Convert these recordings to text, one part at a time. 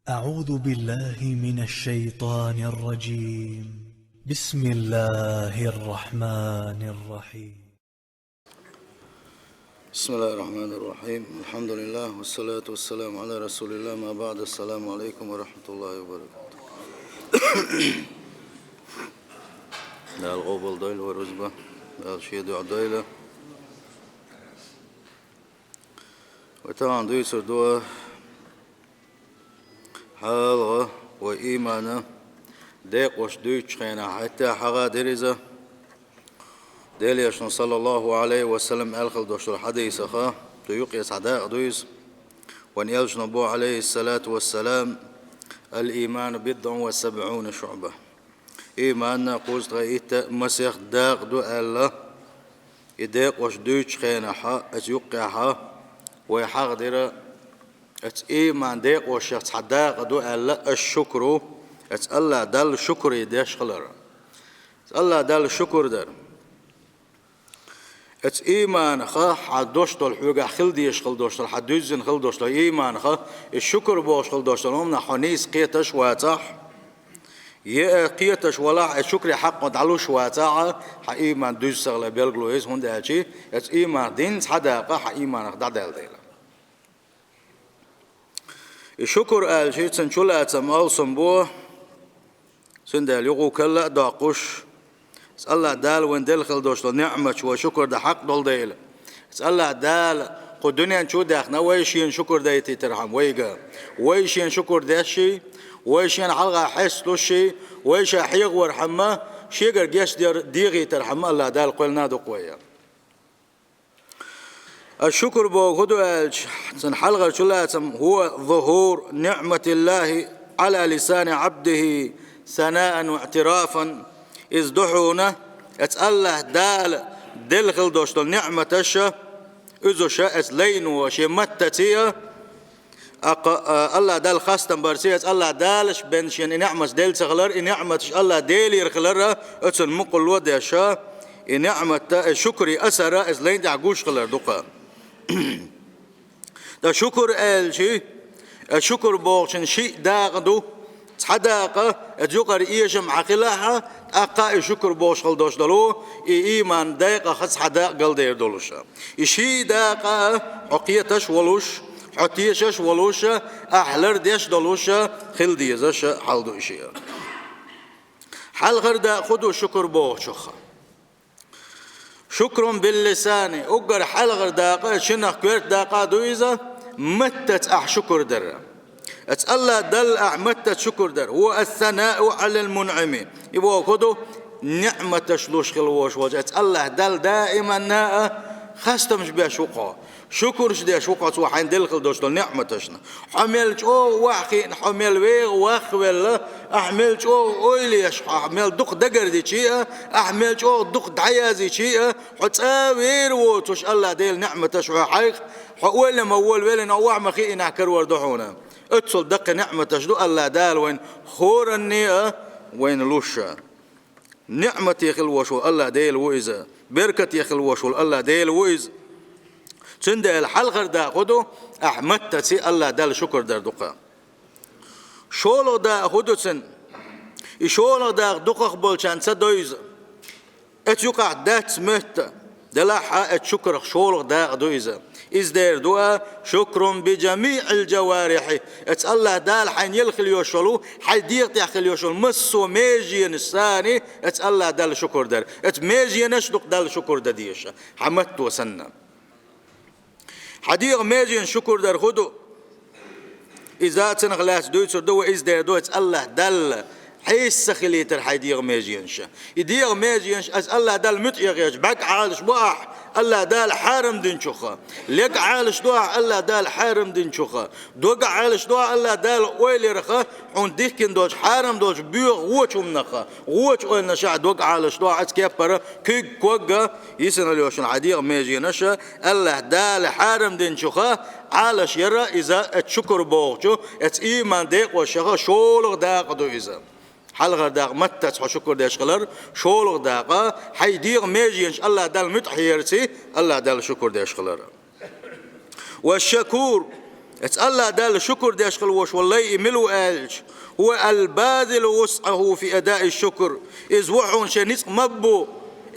أعوذ بالله من الشيطان الرجيم. بسم الله الرحمن الرحيم. بسم الله الرحمن الرحيم. الحمد لله والصلاة والسلام على رسول الله. ما بعد. السلام عليكم ورحمة الله وبركاته. دال غوبل دويل ورزبة دال شيدو عدويلة وطبعا دويسر دوا حالغة وإيمانة ديق وش دويش خينا حتى حغا دريزة ديليشن صلى الله عليه وسلم ألخل دوشتر حديث أخا تيوقي سعداء دويس ونيلش نبو عليه الصلاة والسلام الإيمان 70 شعبة. إيماننا قوز غايت مسيح داق دو الله يديق وش دويش خينا حا أتيوقي حا ويحقدر ات إيمان ديق وش يتصداق دو الله الشكر ات الله دل شكر يديش خلر الله دل شكر در ات إيمان خا حدوش دول حوجا خلديش خلدوش دول حدوزن خلدوش دول إيمان خا الشكر بوش خلدوش دول هم نحنيس قيتش واتح يه قيتش ولا الشكر حق مدعلوش واتاع ح إيمان دوز سغلا بيلقلو إيش هون ده شيء ات إيمان دين حداقة ح إيمان خدع ديلا الشكر قال شيء سنشولا تمال سنبوه سندال يقو كلا داقوش الله دال وين دل خلدوش نعمة وشكر ده حق دول ديلا الله دال قدنيا نشو داخنا ويشين شكر دايتي ترحم ويجا ويشين شكر داشي ويشين حلقة حس لشي ويش حيق ورحمة شيقر جيش ديغي ترحم الله دال قلنا دو قوية الشكر بوغدو سن حلقة شلاتم هو ظهور نعمة الله على لسان عبده ثناء واعترافا إذ دحونا الله دال دل خلدوش نعمة الشا إذا شاءت لين وشمتتيا الله دال خاستم برسيت الله دالش بنشين نعمة دل سخلر نعمة الله ديل يرخلر أتن مقل ودي شا نعمة شكري أسرة إذ لين دعجوش خلر دقة ده شكر قال شيء الشكر بوشن شيء داغدو صداقة أتذكر إيشم عقلها أقا شكر بوش خلدوش دلو إيمان داقة خص حداق قل دير دولوشا إشي داقة حقيتش ولوش حتيشش ولوش أحلر ديش دولوشا خل ديزش حلدو إشي حل غردا خدو شكر بوشخ شكر باللسان أقر حل غرداقة شنخ كويرت داقة دويزة متت شكر در الله دل أعمت شكر در هو الثناء على المنعم يبغى خدو نعمة شلوش خلوش وجه الله دل دائما ناء خاستمش بها شقة شكرش ده شقة وحين دل خلدوش دل نعمتشنا حملت أو واخين حمل ويغ واخ ولا أحملت أو أوليش أحمل دق دقر دي شيء أحملت أو دق دعيازي شيء حتساوير وتش الله دل نعمتش وحيق ولا مول ولا نوع مخي نعكر وردحونا اتصل دق نعمة تجدو الله دال وين خور النية وين لوشا نعمة يخل وشو الله ديل ويزا بركة يخل وشو الله ديل ويز تند الحلقة دا خدو أحمد تسي الله دال شكر در دقا شولو دا خدو سن شولو دا دقا قبول شان سدويز اتيوقع دات مهت دلاحة اتشكر شولو دا دويزا إذ دير دعاء شكر بجميع الجوارح ات الله دال حين يلخل يوشلو حيديق يخل يوشل مسو ميجين الثاني ات الله دال شكر در ات ميجين اشدق دال شكر دديش حمدت وسنة حديق ميجين شكر در خدو إذا تنغلات دويت دو إذ دير دو ات الله دال حيس سخليتر حيديغ ميجينش يديغ ميجينش أس الله دال متيغيش بك عالش بواح الله دال حارم دين شخا لك عالش دواح الله دال حارم دين شخا دوق عالش دواح الله دال ويلي رخا حون ديكين دوش حارم دوش بيغ ووش ومنخا ووش ويلنا شع دوق عالش دواح عس كيبرا كيك كوغا يسن اليوشن عديغ ميجينش الله دال حارم دين شخا عالش يرى إذا اتشكر بوغشو ات إيمان ديق وشخا شولغ داق دو إذا حلقة داق متت شكر داش خلر شولغ داقة حيديغ ميجينش الله دال متحيرتي الله دال شكر داش خلر والشكور الله دال شكر داش خلوش والله يملو آلج هو الباذل وسعه في أداء الشكر إذ وحون شنيس مبو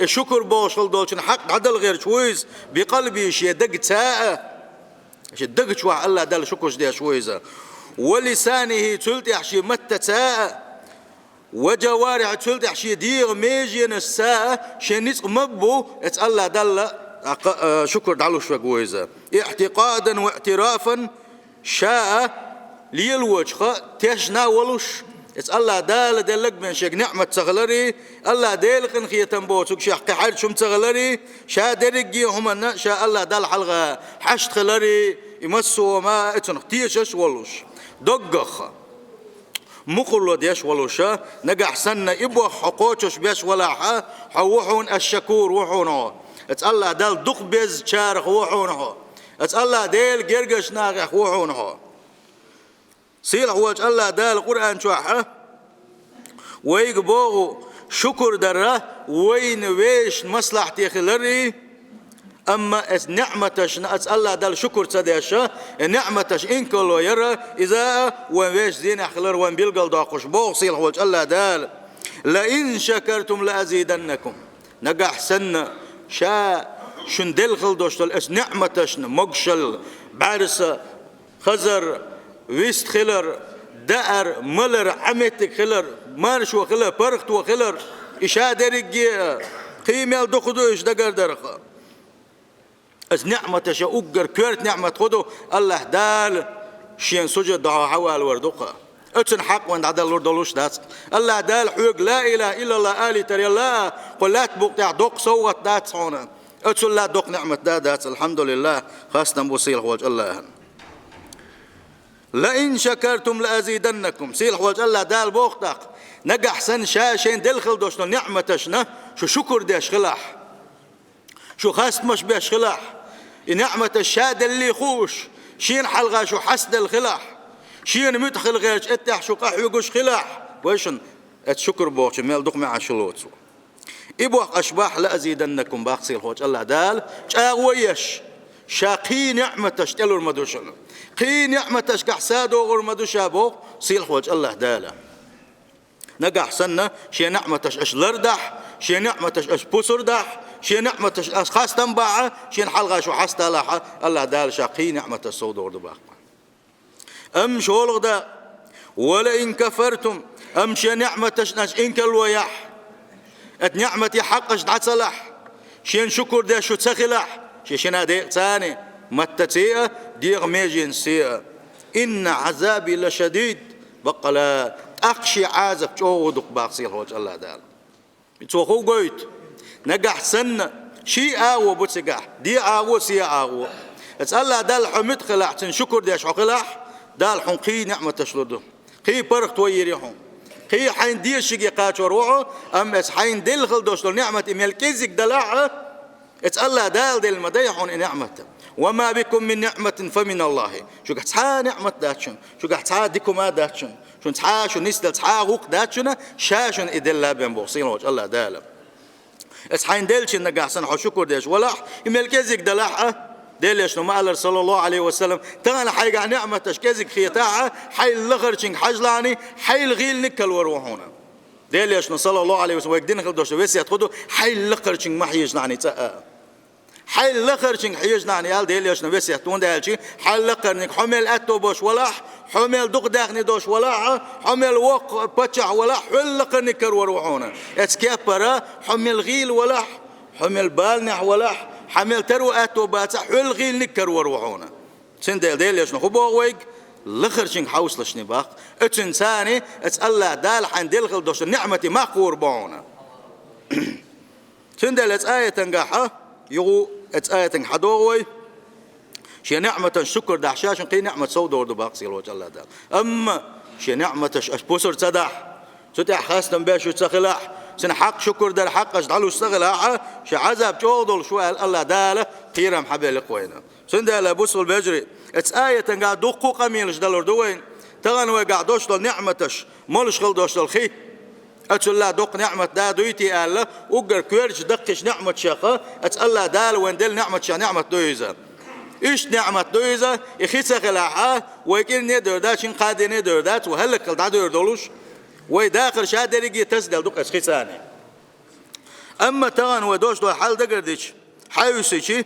الشكر بوشل دولشن حق عدل غير شويز بقلبي شي دق ساعة شي دق شوى الله دال شكر داش شويزة ولسانه تلت يحشي متى ساعة وجوارح تلت يحشي ديغ ميجين الساعة شنيس مبو الله دال شكر دعلو شوى قويزة اعتقادا واعترافا شاء ليلوجخ تشنا ولوش الله دال دلك من شيك نعمة تغلري الله ديلقن خيتن بوتك شيخ حال شم تغلري شا درجي هم شاء الله دال حلقة حشت خلري يمسوا ما اتنختيش ولوش دقخ مقلو ديش ولوشا نجح سنة إبوه حقوتش بيش ولا حوحون الشكور وحونه الله دال دق بيز شارخ وحونه الله ديل جرجش ناقح وحونه سيل هو الله دال القرآن شوحه ويقبوغ شكر درة وين ويش مصلحتي خلري أما اس نعمتش الله دال شكر تديشة نعمتش إنك الله يرى إذا ويش زين خلر وين بيلقل داقش بوغ سيل هو الله دال لئن شكرتم لأزيدنكم نجح سنة شا شندل خلدوشتل اس نعمتش مقشل بارسة خزر ويست خلر دأر ملر عمتك خلر مارش وخلر برخت وخلر إشاء درجي قيمة دخدو إيش دقر درخة از نعمة شا أقر كورت نعمة خدو الله دال شين سجد دعا حوال وردقة اتن حق وان عدل وردلوش دات الله دال حوق لا إله إلا الله آلي تري الله قل لا تبقى دق صوت دات صونا اتن لا دق نعمة دات الحمد لله خاصة بوصيل هو الله لئن شكرتم لأزيدنكم سيل حواج الله دال بوختك نجح سن شاشين دلخل دوشنا نعمتشنا شو شكر ديش خلاح شو خاست مش بيش خلاح نعمة الشاد اللي خوش شين حلقة شو حسد الخلاح شين مدخل غيرش اتح شو قاح يقوش خلاح ويشن اتشكر بوش ميل دق مع شلوت إبوح أشباح لأزيدنكم باقسيل حواج الله دال شاويش شاقي نعمتش تلو المدوشنا قي نعمتش كحسادو غير مدوشابو سيل حواج الله دالا نجح سنة شي نعمتش اش لردح شي نعمتش اش بوسردح شي نعمتش اش خاص تنباعه شي حلقة شو حاستا لاحة الله دال شاقي نعمتش صودو دباق ام شولغ دا ولا ان كفرتم ام شي نعمتش ناش انك الوياح ات نعمتي حقش دعسلح شي شكر دا شو تسخلح شيشنا ديق ثاني متتسيئة ديق ميجين سيئة إن عذابي لشديد بقى لا أقشي عازب جودك باقسيل هوج الله دال بتوخو قويت نجح سنة شي آوة بتسقح دي آوة سي آوة الله دال حمد خلاح تنشكر ديش خلاح دال حنقي نعمة تشلده قي برق تويريهم قي حين دي شقي قاتور وعو أم اس حين دل خلدوش نعمة إميال كيزك دلاعة الله دال دل مديحون نعمته وما بكم من نعمة فمن الله شو قاعد تحا نعمة داتشن شو قاعد تحا ديكما داتشن شو تحا شو نسدل تحا غوق داتشن شاشن إدلا بين بوصين وجه الله دال اسحين دلشن نقع سنحو شكر ديش ولاح إمال كزيك دلاحة دلش نما الله صلى الله عليه وسلم تغنى حيقع نعمتش كزيك خيطاعة حي اللغرشن حجلاني حي الغيل نكل وروحونا دلش صلى الله عليه وسلم ويقدين خلدوش ويسي يتخدو حي اللغرشن ما حيجنعني تأه حي اللغرشن حيجنعني يال دلش ويسي يتون دلشي حي اللغرنك حمل أتو بوش ولاح حمل دق داخني دوش ولاح حمل وق بتشع ولاح حل لقرنكر وروحونا اسكابرا حمل غيل ولاح حمل بالنح ولاح حمل تروات وباتح حل غيل نكر وروحونا سندل ديل يشنو خبوغويق لخرشن حوصل شنباق اتنساني الله دال حن دلخل دوش النعمة ما قوربونا سندل اتآية تنقاحة يغو اتآية تنحدوغوي شي نعمة شكر دحشاش قي نعمة سودور دباق سيل وجه الله دال أما شي نعمة أشبوسر تدح ستح خاصة بيش وتسخلاح سن حق شكر دال حق أجدعلو استغلاح شي عذاب جودل شو الله داله قيرم حبيل قوينا سن دال بوصل بجري اتآية قاعد دقو قميلش دالور دوين تغنوا قاعدوش دل نعمتش مولش خلدوش دل خي أتسلا دق نعمة دا دويتي الله وقر كويرش دقش نعمة شاخة أتسلا دال وين دل نعمة شا نعمة دويزا إيش نعمة دويزة يخيسة خلاحة ويكين ندردات شين قادي ندردات وهلك قلت دردولوش ويداخل شادر يجي تسدل دوك أشخيصاني أما تغن ودوش دو حال دقرديش حيوسيشي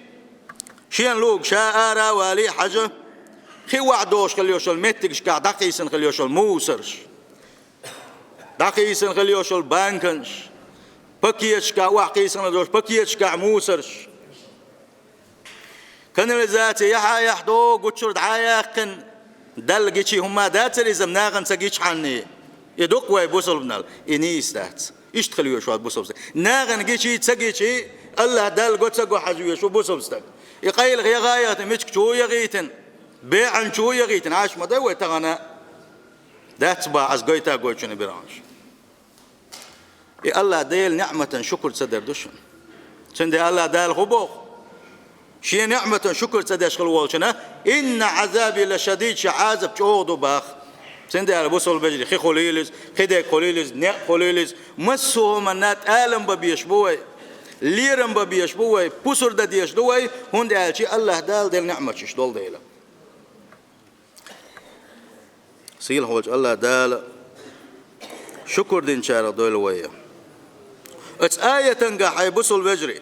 شين لوق شاء والي حاجة خي وعدوش خليوش المتكش كا دقيسن خليوش الموسرش دقيسن خليوش البانكنش بكيتش كا وعقيسن دوش بكيتش كا موسرش كان الذات يحدو قتشر دعايقن دلقيتشي هما دات لازم ناغن سقيتش عني يدق ويبوصل بنال إنيس دات إيش تخليه شو بوصل ناغن قيتشي تسقيتشي الله دال قد سقوا حجوية شو بوصل بستك يقيل غيا غايات مشك شو يغيتن بيعن شو يغيتن عاش ما دوي تغنى دات با از قويتا قويتشن برانش الله ديل نعمة شكر صدر دوشن سندي الله دال خبوخ شي نعمة شكر صدر شغل والشنا إن عذابي لشديد شعازب شعوض باخ سندي على بوصل بجري خي خليلز خدي خليلز نق خليلز مسوه منات آلم ببيشبوي ليرم ببيشبوي بوسر دديش دوي هون قال شي الله دال ديل نعمة شش دول ديلا سيل هوج الله دال شكر دين شارع دول ويا اتس آية تنقع حيبوصل بجري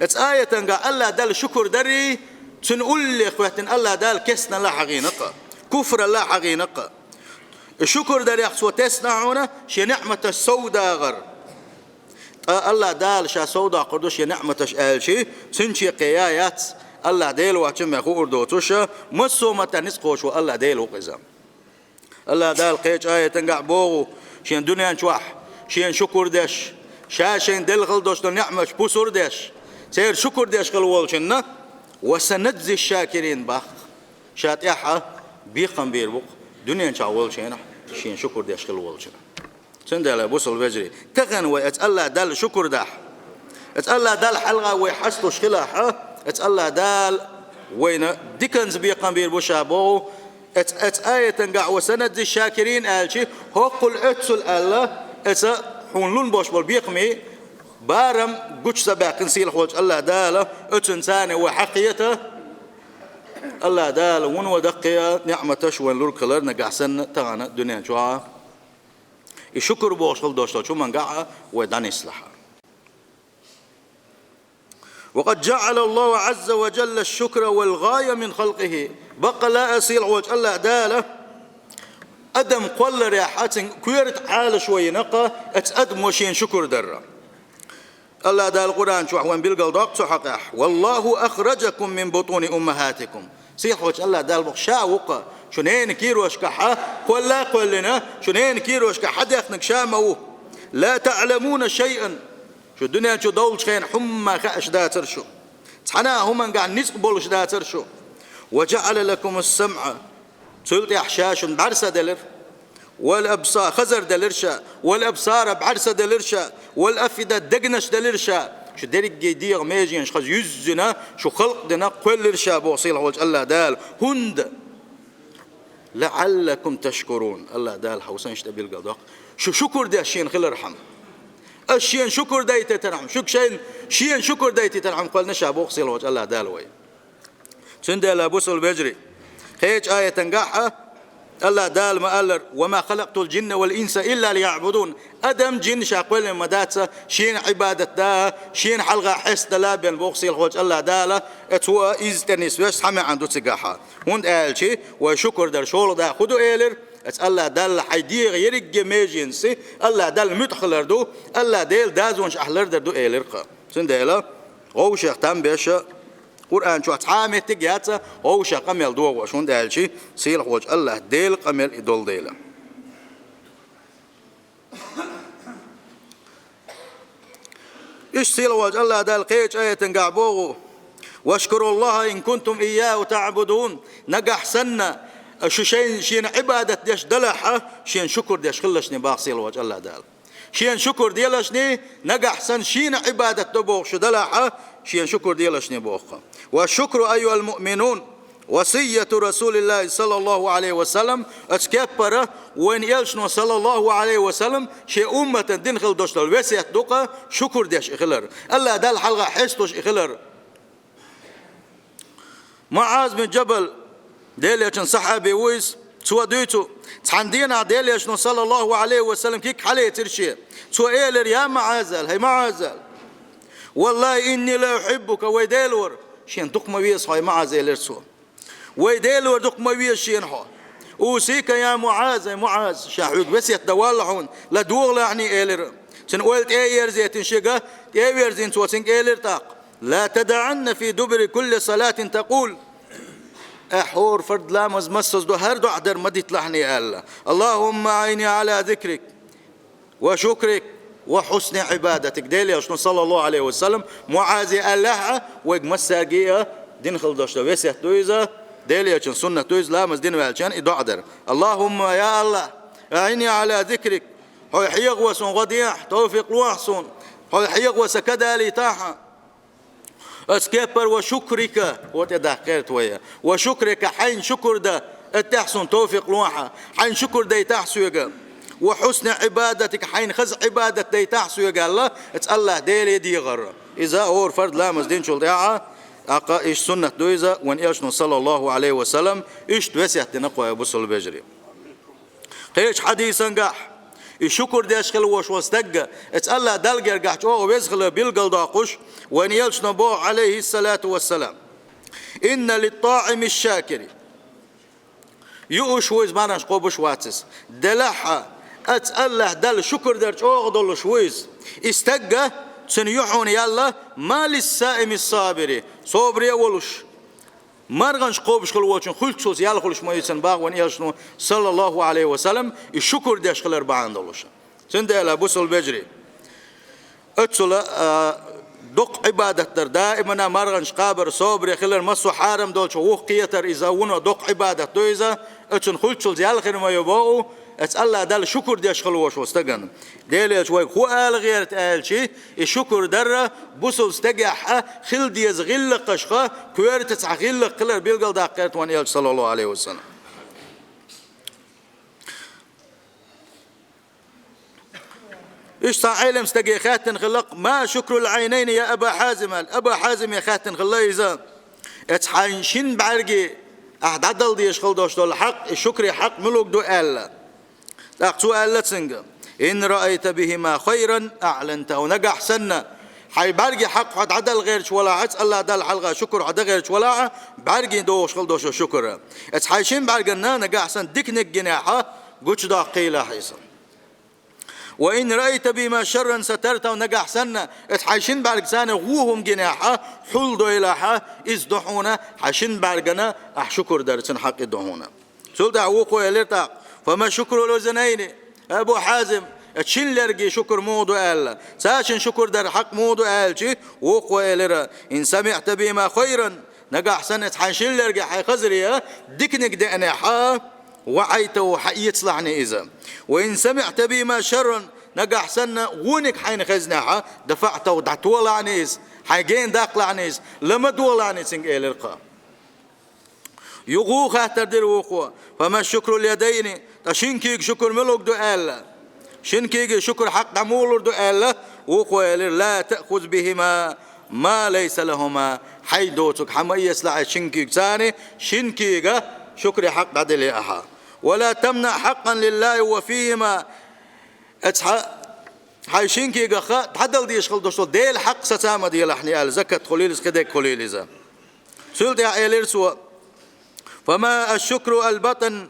اتس آية تنقع الله دال شكر دري تنقول لي اخواتن الله دال كسنا لا حقينقة كفر لا حقينقة الشكر دري اخسو تسنعونا شي نعمة السوداء غر الله دال شا سوداء قردوش نعمة آل شي سنشي قيايات الله ديل واتشم يخو اردوتوشا مسو متى نسقوش والله ديل وقزام الله دال قيش آية تنقع بوغو شين دنيا نشوح شين شكر داش شاشين دل غلدوش نعمة بوسر داش سير شكر داش غلوالشنا وسنجزي الشاكرين باخ شات يحا بيقم بيربق دنيا نشاول شينا شين شكر داش غلوالشنا سندال بوصل بجري تغن واتالله دال شكر داح اتالله دال حلقه ويحسطوا شخلاحه اتالله دال وين ديكنز بيقم بيربوشابو ات آية تنقع وسنجزي الشاكرين آلشي هو قل اتسل الله اتسا حونلون باش بالبيقمي بارم قوش سباقن سيل خوش الله داله اتنساني وحقيته الله داله ونو دقيا نعمتش وين لور كلر نقع سن تغانا دنيا شوها يشكر باش خل دوشتا شو من قاعة ودان يصلحها وقد جعل الله عز وجل الشكر والغاية من خلقه بقى لا أسيل خوش الله داله أدم قل رياحات كويرت حال شوي نقا أتأدم وشين شكر درة الله دا القرآن شو وين بيلقى ضاق حقح والله أخرجكم من بطون أمهاتكم سيحوش الله دا البخشاء وقا شنين كيروش كحا قلنا شنين كيروش كحد يخنك شامو لا تعلمون شيئا شو الدنيا شو دول شخين حما خاش داتر شو تحنا هم قاعد نسقبل داتر شو وجعل لكم السمع سلطي أحشاش بعرسة دلر والأبصار خزر دلرشا والأبصار بعرسة دلرشا والأفئدة دقنش دلرشا شو درك جدير ماجين شخص يزنا شو خلق دنا كلرشا بوصيل وجه الله دال هند لعلكم تشكرون الله دال حوسن شتبي القضاء شو شكر ده شين خل رحم الشين شكر دايت تنعم شين شكر دايت تنعم قال نشا بوصيل وجه الله دال وي سندل بوصل بجري هيج آية تنقعها الله دال ما قال وما خلقت الجن والإنس إلا ليعبدون أدم جن شاقول مداتة شين عبادة دا شين حلقة حس دلابين بوخسي الخوج الله دالة اتوا إز تنس بس حمي عنده تقاحة هون قال شي وشكر در شغل دا خدو إيلر الله دال حيدير يرق ميجينسي الله دال مدخلر دو الله ديل دازونش أحلر در دو إيلر قا سنديلا غو شيخ تام بيشا قرآن شو أتعامل تجاهته أو شيء قميل دوا وشون ده شيء سيل خوج الله ديل قميل يدل ديله إيش سيل خوج الله دال قيج آية قعبوه واشكروا الله إن كنتم إياه تعبدون نجح سنة شو شين عبادة ديش دلحة شين شكر ديش خلشني باق سيل خوج الله دال شين شكر ديلشني نجح سن شين عبادة دبوغ شو دلحة شين شكر ديلشني بوخا والشكر أيها المؤمنون وصية رسول الله صلى الله عليه وسلم أتكبر وين يلشنو صلى الله عليه وسلم شيء أمة دنخل دوشتل الوسية دوقا شكر ديش إخلر الله دال حلقة حستوش إخلر معاذ بن جبل ديليشن صحابي ويس توديتو تحندينا ديليشن صلى الله عليه وسلم كيك حليه ترشي سؤال يا معاذ هي معاذ والله إني لا أحبك ويديلور شين دق مويس هاي معاذ يلرسو ويديلور دق مويس شين ها وسيك يا معاذ شاحوك بس يتدوالحون لا دوغ يعني إيلر شن قلت يرزيت شقة يرزين توسنك إيلر تاق لا تدعن في دبر كل صلاة تقول أحور فرد لامز مسس دو هر دو عدر مديت لحني الله اللهم عيني على ذكرك وشكرك وحسن عبادتك ديلي أشنو صلى الله عليه وسلم معازي الله ويقمس ساقية دين خلدوش دويسة دويزة ديلي أشن سنة دويز لامز دين والشان إدو عدر اللهم يا الله عيني على ذكرك هو حيق وسن غديح توفيق لوحسن هو حيق وسكدالي تاحا اسكبر وشكرك وتدخلت ويا وشكرك حين شكر ده التحسن توفيق لوحة حين شكر ده تحسو يقال وحسن عبادتك حين خز عبادة ده تحسو يقال الله الله ديلي دي غر إذا هو فرد لامز دين شول داعة أقا إيش سنة دويزة وان إيشنو صلى الله عليه وسلم إيش توسيح تنقوى بصل البجري قيش حديثا قاح الشكر ده أشخل وش واستجى الله دلقر قاح جوا ويزخل بيلقل داقش وان يلشنا بو عليه الصلاة والسلام إن للطاعم الشاكر يؤش ويز ماناش قوبش واتس دلحة الله دل شكر درج أغضل شويز استجى سنيحون يلا ما للسائم الصابر صبري ولش مرغنش قوبش خلواتشن خلصوز يلا خلش ما يسن باغ وان يشنو صلى الله عليه وسلم الشكر داش خل 40 دولش سند على بوصل بجري اتسل دق عبادة در دائما مرغنش قابر صبري خلر مسو حارم دولش وخ قيتر اذا ونو دق عبادة دويزا اتسن خلصوز يلا خير ما يباو الله دل شكر داش خلوش واستغن ديل شوي هو قال غير تقال شيء الشكر درة بوصل استجح خل ديز غل قشقة كويرت تسعغل قلر بيلقل دقيقة وان صلى الله عليه وسلم إيش تعلم استجي خاتن خلق ما شكر العينين يا أبا حازم أبا حازم يا خاتن خلا إذا اتحنشين بعرجي أحد ديش خل دوش دول حق الشكر حق ملوك دو ألا أقصو ألا تسنجم إن رأيت بهما خيرا أعلنته ونجح سنة حي برجي حق حد عدل غير ولا عس الله دل حلقة شكر عدل غير ولا برجي دوش خل دوش شكر اتحيشين برجنا نجح سن دكنك جناحه قش دقيلة حيصل وإن رأيت بما شرا سترته ونجح سنة اتحيشين برجسان غوهم جناحه حل دويلها إزدحونا حيشين برجنا أحشكر درسن حق دهونا سلطة عوقو يلرتا فما شكر الوزنين أبو حازم اتشين لرجي شكر مودو ألا ساشن شكر در حق مودو ألشي وقوة يلرا إن سمعت بما خيرا نجح سنة حنشين لرجي حي خزريا دكنك دأنحا وعيته يتصلحني إذا وإن سمعت بما شرا نجح سنة غونك حين خزناها دفعته ودعتوا عنيس حيجين داق عنيس لما دول عنيس إنك إلرقا يغو خاطر در وقوة فما الشكر اليدين تشينكيك شكر ملوك دو ألا شينكيك شكر حق دمول دو ألا وقوة لا تأخذ بهما ما ليس لهما حيدوتك حما يسلع شينكيك ثاني شينكيك شكر حق عدل أحا ولا تمنع حقا لله وفيهما حي شينكيك حدل دي يشغل دوشتو ديل حق ستامة دي لحني أل زكاة خليلز كدك خليلزا سلت يا إيليرسوا فما الشكر البطن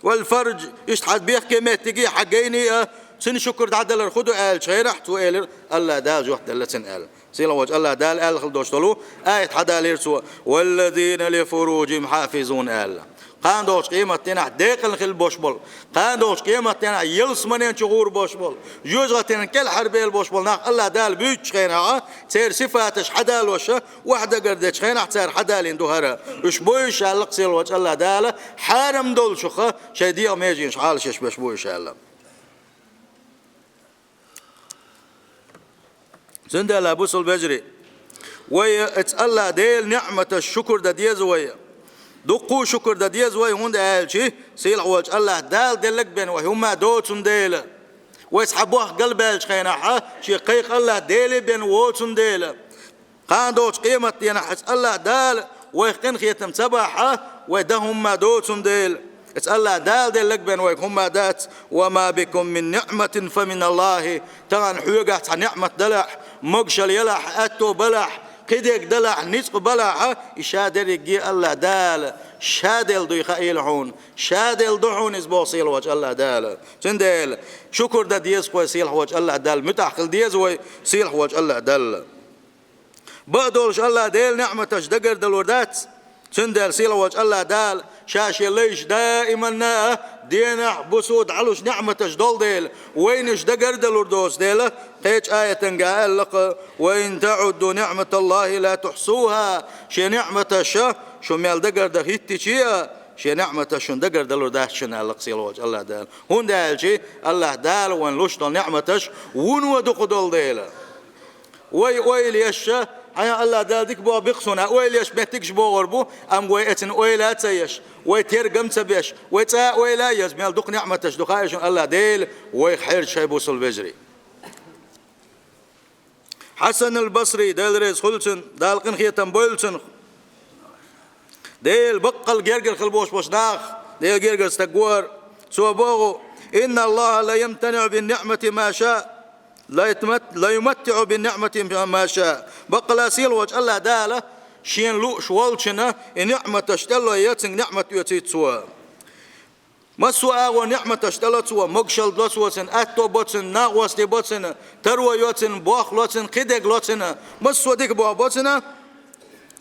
والفرج يشتحد بيحكي مهتقي حقيني سن شكر تعدل الخدو آل شغير احتو إيلر الله دال جوحد الله سن آل سيلا وجه الله دال آل خلدوشتلو آية حدا ليرسوا والذين لفروجهم حافظون آل قان دوش قيمة تنا داخل خل بوشبول قان دوش قيمة تنا يلس منين شغور بوشبول جوجة تنا كل حربيل بوشبول ناق الله دال بيج خينا سير صفاتش حدال وشة واحدة قردش خينا سير حدال اندوهرة وش بويش علق سيل وجه الله دال حارم دول شخة شديق ميجين شحال شش بش بويش الله زند الله بوصل بجري ويا الله ديل نعمة الشكر ده ديز ويا دقو شكر ده ديز وي هون ده شيء سيل عوج الله دال دلك بين وهم دوتون ديل ويسحبوه قلب الشخينة شيء قيق الله ديل بين ووتون ديل قان دوش قيمة ينحس الله دال ويخن خيتم سباحة ويدهم ما دوتهم ديل الله دال ديل لك بين ويك هم دات وما بكم من نعمة فمن الله تغن حيوقات نعمة دلح مقشل يلح أتو بلح قديك دلح نسق بلح إشادر يجي الله دال شادل دوي خيلحون شادل دحون إزبوصيل وجه الله دال سندل شكر دا ديز قوي سيل وجه الله دال متعقل ديز وي سيل وجه الله دال بقدولش الله ديل نعمتش دقر دلوردات سندل سيل وجه الله دال شاشي ليش دائما دينا بسود علوش نعمتش دول ديل وينش دقر دلوردوس ديل قيش آية قال لك وإن تعدوا نعمة الله لا تحصوها شي نعمتش شو ميال دقر ده هيتي شي نعمة شون دقر دلور ده شنا لقصي الوجه الله دال هون دال شي الله دال وين لوش دل نعمتش ون ودق دول ديل وي ليش حيا الله دال ديك بوا بيقصنا وي ليش بيتكش بوا غربو ام وي اتن وي لا تسيش وي ترقم تبيش وي تا وي لا يز ميال دق نعمتش دقايش الله ديل وي خير شي بوصل بجري حسن البصري دال ريز خلصن دال قن خيتم بولسن ديل بقل جرجر خلبوش بوشناخ ديل جرجر استقوار سو بوغو إن الله لا يمتنع بالنعمة ما شاء لا يمتع بالنعمة ما شاء بقل أسيل وجه الله داله شين لو شوالشنا النعمة تشتلو يتن نعمة يتيت سوا ما سوا ونعمة تشتلو سوا مقشل دوسوتن أتو بوتن ناغوس دي بوتن تروى يوتن بوخ لوتن قدق لوتن ما سوا ديك بوا بوتن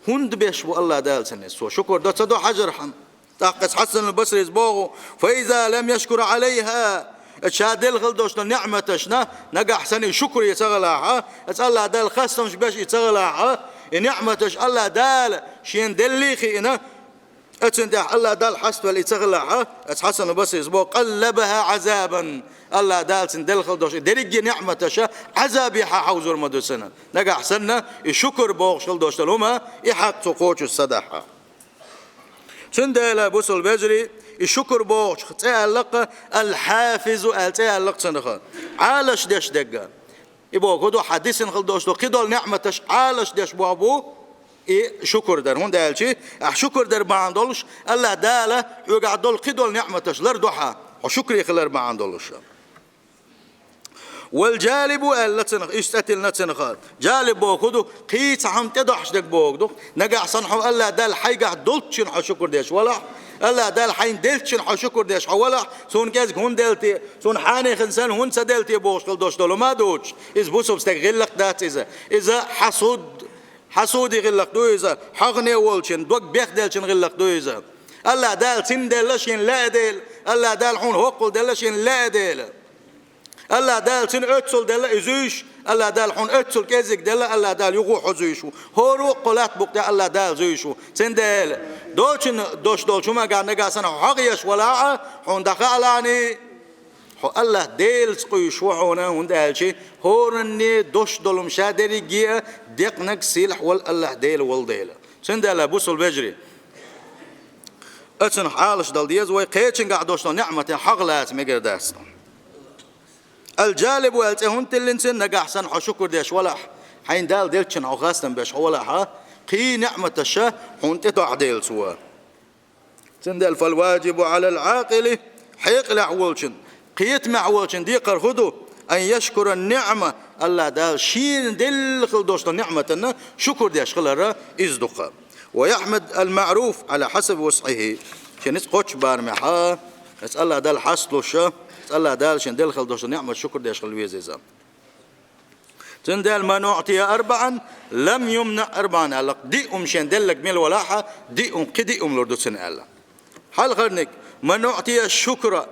هند بيش الله دال سنس وشكر ده تدو حجر حم تاقس حسن البصري زبوغو فإذا لم يشكر عليها اتشادل خلدوش نعمتشنا نقع حسن شكر يتغلاها الله دال خاصمش باش يتغلاها نعمتش الله دال شين دليخي إنا اتندح الله دال حسب اللي يتغلاها حسن البصري زبوغ قلبها عذابا الله دال سندل خلدوش درج نعمتش عذابي حوزر مدوسنا نقع حسنا الشكر بوغ شلدوش لهما يحق تقوش الصدحة سندل بوصل بجري الشكر بوغ تعلق الحافز تعلق سنخ عالش دش دقة يبوغ هدو حديث خلدوش قدول نعمتش عالش دش بوابو شكر در هون دال شي شكر در ما عندولش الله داله يقعد دول قدول نعمتش لردوحة وشكر يخلر ما عندولش والجالب اللتنخ اشتتل نتنخ جالب بوكدو قيت عم تدحش دك بوكدو نقع صنحو الله دال حيقع دولتشن حشكر ديش ولا الله دال حين دلتشن حشكر ديش ولا سون كازك هون دلتي سون حاني خنسان هون سدلتي بوش قلدوش دولو ما دوش إذ بوسو بستغلق دات إذا حسود يغلق دو إذا حغني ولشن دوك بيخ دلشن غلق دو إذا الله دال سن دلشن لا دل الله دال حون هقل دلشن لا دل الله دال سن أتسل دل إزوش الله دال حون أتسل كذك دل الله دال يغوح زويشو هورو قلات بقتا الله دال زويشو سن دل دوش شو ما قاعد نقاسنا حقيش ولا حون دخلاني الله ديل سقيش وحونا وندال شيء هورني دوش دولم شادري جيا دقنك سيلح والله ديل والديل سن دل بوصل بجري أتسن حالش دل ديز ويقيتشن قاعدوش نعمة حقلات مقرداس الجالب والتهون تلنسن نجا حسن حشكر ديش ولا حين دال ديلشن أو خاصة بيش ولا ها قي نعمة الشه حون تتوع ديل سوا تندل فالواجب على العاقل حيق لعولشن قيت معولشن ديقر خدو أن يشكر النعمة الله دال شين دل خلدوش نعمة شكر ديش خلرا إزدقا ويحمد المعروف على حسب وسعه شنس قوش بارمحا اسأل الله دال حصلو شه الله دال شن دل خلدوش نعمة شكر ديش خلويزيزا تندل ما نعطي أربعا لم يمنع أربعا ألق دي شن دلك ميل ولاحة دي قدي لردو سن ألا حال خرنك ما نعطي الشكر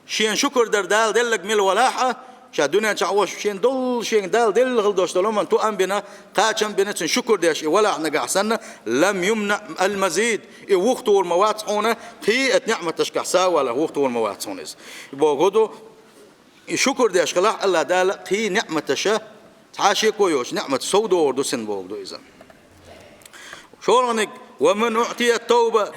شين شكر در دال دلك ميل ولاحة شادونا تعوش شين دل شين دال دل خلدوش دلهم تو أم بنا قاتشم بنا شكر ديش ولا احنا قاعسنا لم يمنع المزيد وقت والمواد هنا هي نعمة تشكحسا ولا وقت والمواد هونس يبغوا شكر ديش خلاص الله دال هي نعمة تشا تعاشي كويوش نعمة سودو وردو سن بوغدو إذا شورنك ومن أعطي التوبة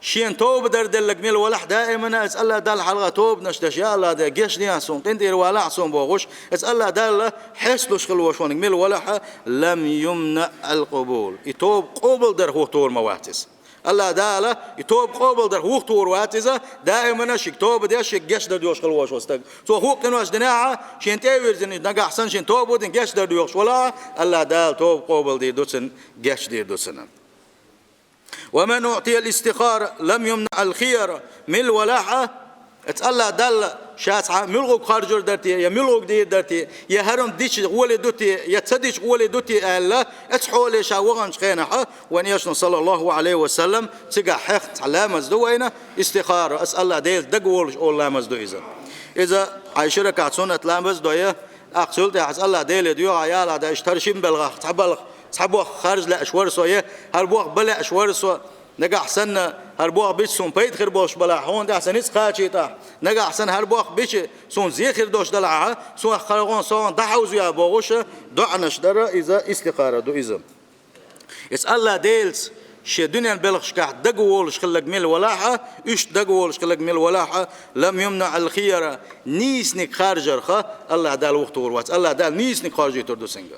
شين توب در دلك ميل ولح دائما اسأل دال حلقة توب نشتش يا الله ده جيش نيا سون تندير ولا سون بوغش اسأل دال حسلوش خلوشونك ميل ولح لم يمنع القبول يتوب قبل در هو تور مواتس الله دال يتوب قبل در هو تور واتزا دائما شيك توب ديش جيش در ديوش خلوش وستك تو هو قنواش دناعة شين تاويرزن نجا احسن شين توب ودن جيش در ديوش ولا الله دال توب قبل دير دوسن جيش دير دوسن ومن أعطي الاستخارة لم يمنع الخير مل ولاحة اتقال دل شاسعة ملغوك خارجر درتي يا ملغوك دير درتي يا هرم ديش غولي دوتي يا تصديش غولي دوتي ألا اتحولي شاوغنش خينحة وان يشن صلى الله عليه وسلم تقع حقت علامز دوينة استخارة اسأل ديل دقولش أول لامز دو إذا عايشرة كاتسونة لامز دوية أقصلت اسأل ديل ديو عيال دا اشترشين بلغة تحبلغ صحبوا خارج لا أشوار سوية هربوا بلا أشوار سو نجا حسن هربوا بيش سون بيت خير باش بلا هون ده حسن إسقاطي تا نجا حسن هربوا بيش سون زي خير دوش دلعها سون خارجون سون دحوز يا باوش دعنش درا إذا استخارة دو إذا يسأل الله ديلز شي دنيا بلغش كح دقولش خلق ميل ولاحة إيش دقولش خلق ميل ولاحة لم يمنع الخيرة نيسنك خارجر خا الله دال وقت وروات الله دال نيسنك خارجي تردو سنجا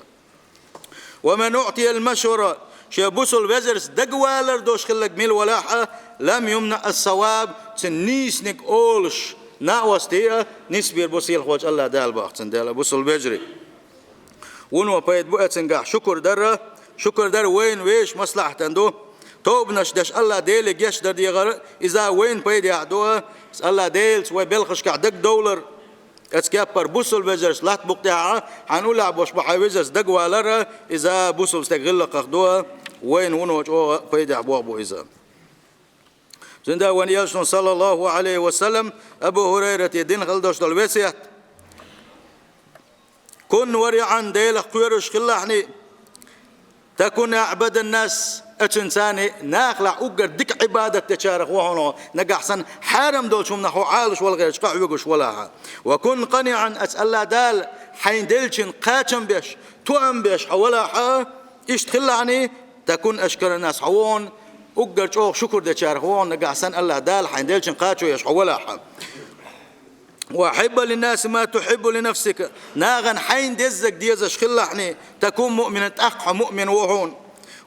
ومن أعطي المشورة شابوس الوزرس دقوالر دوش خلق ميل ولاحة لم يمنع الصواب تنيسنك أولش ناوستيا نسبير بوسيل خواج الله دال باختن دال بوس البجري ونو بايد بوئت سنقاح شكر در وين ويش مصلحة عنده توب نشدش الله ديل جيش در ديغر إذا وين بايد يعدوها الله ديل سوى بلخش كعدك دولار اسكابر بوسل بجرس لا تبقطعها حنقول عبوش بحاويزس دقوالر إذا بوسل استغل قخدوها وين ونوج أو بايد عبوه بو إذا زندا ونيالشون صلى الله عليه وسلم أبو هريرة يدين خلدوش دلوسيات كن ورعا ديل قيرش خلاحني تكون أعبد الناس أتنساني ناخلع أقر دك عبادة تشارك وهنا نجحسن حرم دولش من نحو عالش ولا غيرش قعوجش ولا وكن قنعا أسأل دال حين دلشن قاتم بيش توأم بيش ولا ح إيش تخلعني تكون أشكر الناس حوون أقر شو شكر تشارك وهنا نجحسن الله دال حين دلشن قاتو يش ولا ح وأحب للناس ما تحب لنفسك ناغن حين دزك ديزش خلحني تكون مؤمنة أخ مؤمن وهون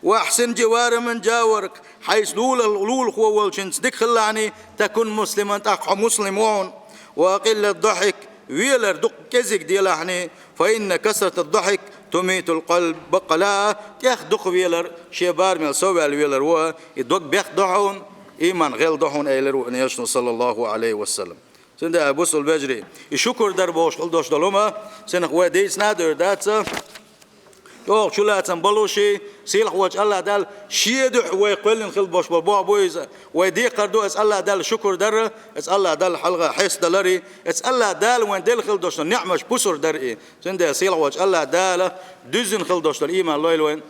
وأحسن جوار من جاورك حيث لول خوال شنس ديك خلعني تكون مسلمة أخ مسلم وهون وأقل الضحك ويلر دق كزك ديلحني فإن كسرة الضحك تميت القلب بقلا تيخ دق ويلر شيبار من سوى الويلر هو يدق بيخ ضحون إيمان غير ضحون أيلر ونيشن صلى الله عليه وسلم سند أبوس البجري يشكر دربوش خل دوش دلوما سنخ وديس نادر داتsa يوق شو لا تنبلوشي سيلخ وجه الله دال شيدح ويقولن خل بوش بالبوع بويزا ويدي قردو اس الله دال شكر در اس الله دال حلقة حس دلري اس الله دال وين دل خل دوش نعمش بسر درئي سند سيلخ وجه الله دال دزن خل دوش الإيمان لويل وين